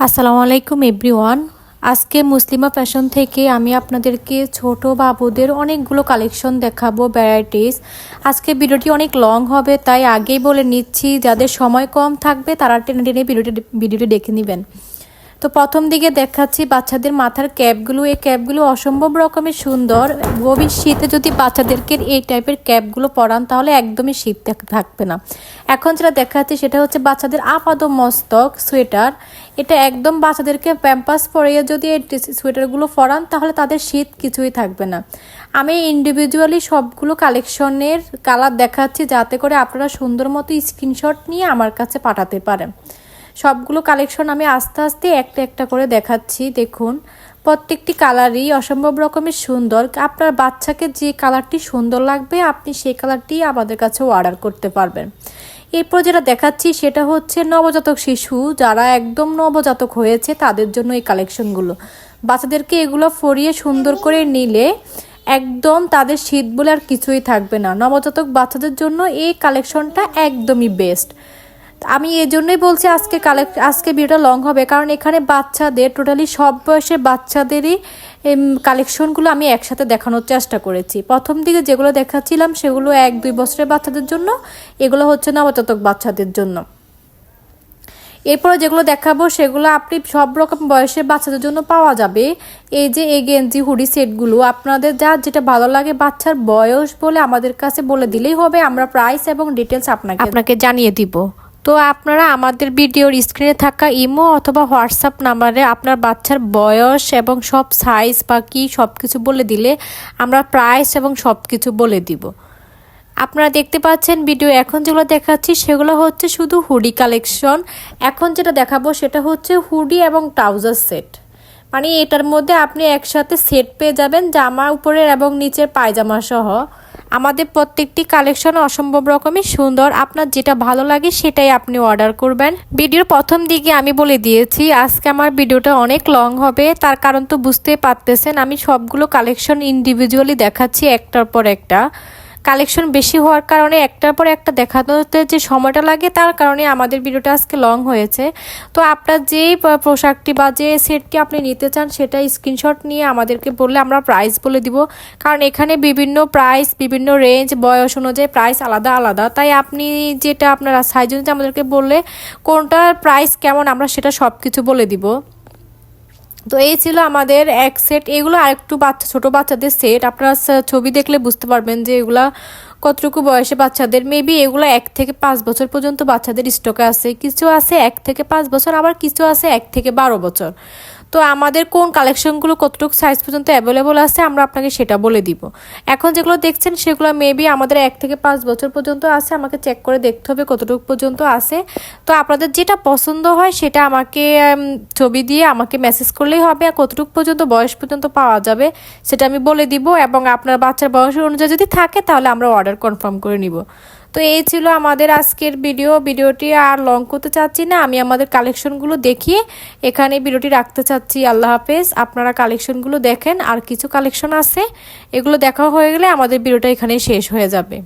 আসসালামু আলাইকুম এভরিওয়ান। আজকে মুসলিমা ফ্যাশন থেকে আমি আপনাদেরকে ছোট বাবুদের অনেকগুলো কালেকশন দেখাবো, ভ্যারাইটিস। আজকে ভিডিওটি অনেক লং হবে, তাই আগেই বলে নিচ্ছি যাদের সময় কম থাকবে তারা টেনে টেনে ভিডিওটি দেখে নেবেন। তো প্রথম দিকে দেখাচ্ছি বাচ্চাদের মাথার ক্যাপগুলো। এই ক্যাপগুলো অসম্ভব রকমের সুন্দর। গভীর শীতে যদি বাচ্চাদেরকে এই টাইপের ক্যাপগুলো পরান তাহলে একদমই শীত থাকবে না। এখন যেটা দেখাচ্ছি সেটা হচ্ছে বাচ্চাদের আপাদ মস্তক সোয়েটার। এটা একদম বাচ্চাদেরকে প্যাম্পাস পরিয়ে যদি এই সোয়েটারগুলো পরান তাহলে তাদের শীত কিছুই থাকবে না। আমি ইন্ডিভিজুয়ালি সবগুলো কালেকশনের কালার দেখাচ্ছি যাতে করে আপনারা সুন্দর মতো স্ক্রিনশট নিয়ে আমার কাছে পাঠাতে পারেন। সবগুলো কালেকশন আমি আস্তে আস্তে একটা একটা করে দেখাচ্ছি। দেখুন, প্রত্যেকটি কালারই অসম্ভব রকমের সুন্দর। আপনার বাচ্চাকে যে কালারটি সুন্দর লাগবে আপনি সেই কালারটি আমাদের কাছে অর্ডার করতে পারবেন। এরপর যেটা দেখাচ্ছি সেটা হচ্ছে নবজাতক শিশু, যারা একদম নবজাতক হয়েছে তাদের জন্য এই কালেকশনগুলো। বাচ্চাদেরকে এগুলো পরিয়ে সুন্দর করে নিলে একদম তাদের শীত বলে আর কিছুই থাকবে না। নবজাতক বাচ্চাদের জন্য এই কালেকশনটা একদমই বেস্ট। আমি এই জন্যই বলছি আজকে ভিডিওটা লং হবে, কারণ এখানে বাচ্চাদের টোটালি সব বয়সের বাচ্চাদেরই কালেকশনগুলো আমি একসাথে দেখানোর চেষ্টা করেছি। প্রথম দিকে যেগুলো দেখাচ্ছিলাম সেগুলো 1-2 বছরের বাচ্চাদের জন্য, এগুলো হচ্ছে নবজাতক বাচ্চাদের জন্য। এরপরে যেগুলো দেখাবো সেগুলো আপনি সব রকম বয়সের বাচ্চাদের জন্য পাওয়া যাবে। এই যে এই গেঞ্জি হুডি সেটগুলো আপনাদের যার যেটা ভালো লাগে বাচ্চার বয়স বলে আমাদের কাছে বলে দিলেই হবে, আমরা প্রাইস এবং ডিটেলস আপনাকে জানিয়ে দিব। তো আপনারা আমাদের ভিডিওর স্ক্রিনে থাকা ইমো অথবা হোয়াটসঅ্যাপ নাম্বারে আপনার বাচ্চার বয়স এবং সব সাইজ বা কি সব কিছু বলে দিলে আমরা প্রাইস এবং সব কিছু বলে দিব। আপনারা দেখতে পাচ্ছেন ভিডিও এখন যেগুলো দেখাচ্ছি সেগুলো হচ্ছে শুধু হুডি কালেকশন। এখন যেটা দেখাবো সেটা হচ্ছে হুডি এবং ট্রাউজার সেট। মানে এটার মধ্যে আপনি একসাথে সেট পেয়ে যাবেন, জামা উপরের এবং নিচের পায়জামা সহ। আমাদের প্রত্যেকটি কালেকশন অসম্ভব রকমের সুন্দর। আপনার যেটা ভালো লাগে সেটাই আপনি অর্ডার করবেন। ভিডিওর প্রথম দিকে আমি বলে দিয়েছি আজকে আমার ভিডিওটা অনেক লং হবে, তার কারণ তো বুঝতেই পারতেছেন। আমি সবগুলো কালেকশন ইন্ডিভিজুয়ালি দেখাচ্ছি একটার পর একটা। কালেকশন বেশি হওয়ার কারণে একটার পর একটা দেখাতে যে সময়টা লাগে তার কারণে আমাদের ভিডিওটা আজকে লং হয়েছে। তো আপনার যে পোশাকটি বা যে সেটটি আপনি নিতে চান সেটা স্ক্রিনশট নিয়ে আমাদেরকে বললে আমরা প্রাইস বলে দিব, কারণ এখানে বিভিন্ন প্রাইস বিভিন্ন রেঞ্জ বয়স অনুযায়ী প্রাইস আলাদা আলাদা। তাই আপনি যেটা আপনার সাইজ অনুযায়ী আমাদেরকে বললে কোনটার প্রাইস কেমন আমরা সেটা সব কিছু বলে দিব। তো এই ছিল আমাদের এক সেট। এগুলো আরেকটু ছোট বাচ্চাদের সেট। আপনারা ছবি দেখলে বুঝতে পারবেন যে এগুলা কতটুকু বয়সে বাচ্চাদের। মেবি এগুলো 1 থেকে 5 বছর পর্যন্ত বাচ্চাদের স্টকে আছে। কিছু আছে 1 থেকে 5 বছর, আবার কিছু আছে 1 থেকে 12 বছর। তো আমাদের কোন কালেকশনগুলো কতটুকু সাইজ পর্যন্ত অ্যাভেলেবল আছে আমরা আপনাকে সেটা বলে দিব। এখন যেগুলো দেখছেন সেগুলো মেবি আমাদের 1 থেকে 5 বছর পর্যন্ত আছে। আমাকে চেক করে দেখতে হবে কতটুকু পর্যন্ত আছে। তো আপনাদের যেটা পছন্দ হয় সেটা আমাকে ছবি দিয়ে আমাকে মেসেজ করলেই হবে। আর কতটুকু পর্যন্ত বয়স পর্যন্ত পাওয়া যাবে সেটা আমি বলে দিব, এবং আপনার বাচ্চার বয়স অনুযায়ী যদি থাকে তাহলে আমরা অর্ডার কনফার্ম করে নিব। তো এই ছিল আমাদের আজকের ভিডিওটি আর লং করতে চাচ্ছি না। আমি আমাদের কালেকশনগুলো দেখিয়ে এখানে ভিডিওটি রাখতে চাচ্ছি। আল্লাহ হাফেজ। আপনারা কালেকশনগুলো দেখেন, আর কিছু কালেকশন আছে এগুলো দেখা হয়ে গেলে আমাদের ভিডিওটা এখানে শেষ হয়ে যাবে।